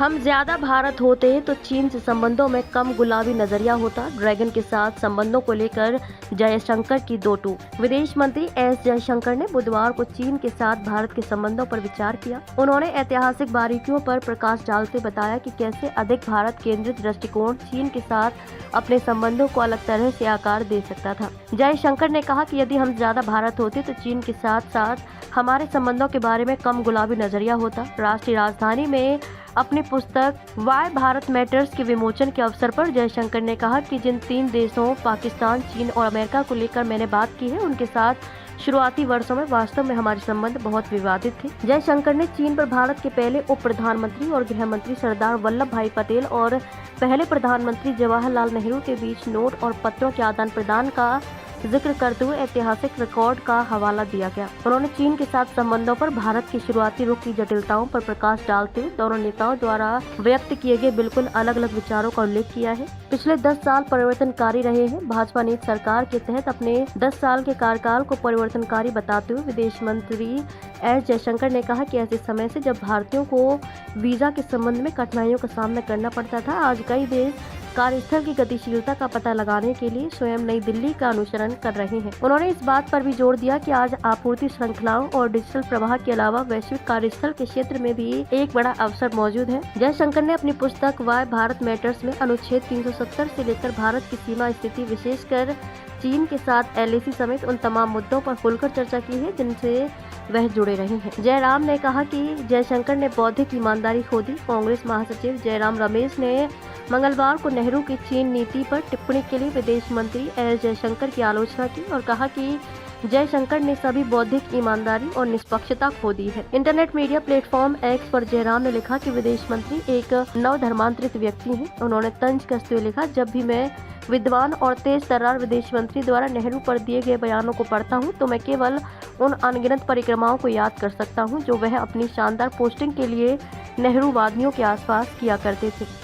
हम ज्यादा भारत होते तो चीन से संबंधों में कम गुलाबी नजरिया होता। ड्रैगन के साथ संबंधों को लेकर जयशंकर की दो टूक। विदेश मंत्री एस जयशंकर ने बुधवार को चीन के साथ भारत के संबंधों पर विचार किया। उन्होंने ऐतिहासिक बारीकियों पर प्रकाश डालते बताया कि कैसे अधिक भारत केंद्रित दृष्टिकोण चीन के साथ अपने संबंधों को अलग तरह से आकार दे सकता था। जयशंकर ने कहा कि यदि हम ज्यादा भारत होते तो चीन के साथ साथ हमारे संबंधों के बारे में कम गुलाबी नजरिया होता। राष्ट्रीय राजधानी में अपनी पुस्तक वाई भारत मैटर्स के विमोचन के अवसर पर जयशंकर ने कहा कि जिन 3 देशों पाकिस्तान, चीन और अमेरिका को लेकर मैंने बात की है, उनके साथ शुरुआती वर्षों में वास्तव में हमारे संबंध बहुत विवादित थे। जयशंकर ने चीन पर भारत के पहले उप प्रधानमंत्री और गृह मंत्री सरदार वल्लभ भाई पटेल और पहले प्रधानमंत्री जवाहरलाल नेहरू के बीच नोट और पत्रों के आदान प्रदान का जिक्र करते हुए ऐतिहासिक रिकॉर्ड का हवाला दिया गया। उन्होंने चीन के साथ संबंधों पर भारत की शुरुआती रुख की जटिलताओं पर प्रकाश डालते हुए दोनों नेताओं द्वारा व्यक्त किए गए बिल्कुल अलग अलग विचारों का उल्लेख किया है। पिछले 10 साल परिवर्तनकारी रहे हैं। भाजपा नीति सरकार के तहत अपने 10 साल के कार्यकाल को परिवर्तनकारी बताते हुए विदेश मंत्री एस जयशंकर ने कहा कि ऐसे समय से जब भारतीयों को वीजा के संबंध में कठिनाइयों का सामना करना पड़ता था, आज कई देश कार्यस्थल की गतिशीलता का पता लगाने के लिए स्वयं नई दिल्ली का अनुसरण कर रहे हैं। उन्होंने इस बात पर भी जोर दिया कि आज आपूर्ति श्रृंखलाओं और डिजिटल प्रवाह के अलावा वैश्विक कार्यस्थल के क्षेत्र में भी एक बड़ा अवसर मौजूद है। जयशंकर ने अपनी पुस्तक वाई भारत मैटर्स में अनुच्छेद 370 से लेकर भारत की सीमा स्थिति, विशेषकर चीन के साथ LAC समेत उन तमाम मुद्दों पर खुलकर चर्चा की है जिनसे वह जुड़े रहे हैं। जयराम ने कहा कि जयशंकर ने बौद्धिक ईमानदारी खो दी। कांग्रेस महासचिव जयराम रमेश ने मंगलवार को नेहरू की चीन नीति पर टिप्पणी के लिए विदेश मंत्री एस जयशंकर की आलोचना की और कहा कि जयशंकर ने सभी बौद्धिक ईमानदारी और निष्पक्षता खो दी है। इंटरनेट मीडिया प्लेटफॉर्म X पर जयराम ने लिखा कि विदेश मंत्री एक नवधर्मांतरित व्यक्ति हैं। उन्होंने तंज कसते हुए लिखा, जब भी मैं विद्वान और तेज तर्रार विदेश मंत्री द्वारा नेहरू पर दिए गए बयानों को पढ़ता हूं, तो मैं केवल उन अनगिनत परिक्रमाओं को याद कर सकता हूं जो वह अपनी शानदार पोस्टिंग के लिए नेहरू वादियों के आसपास किया करते थे।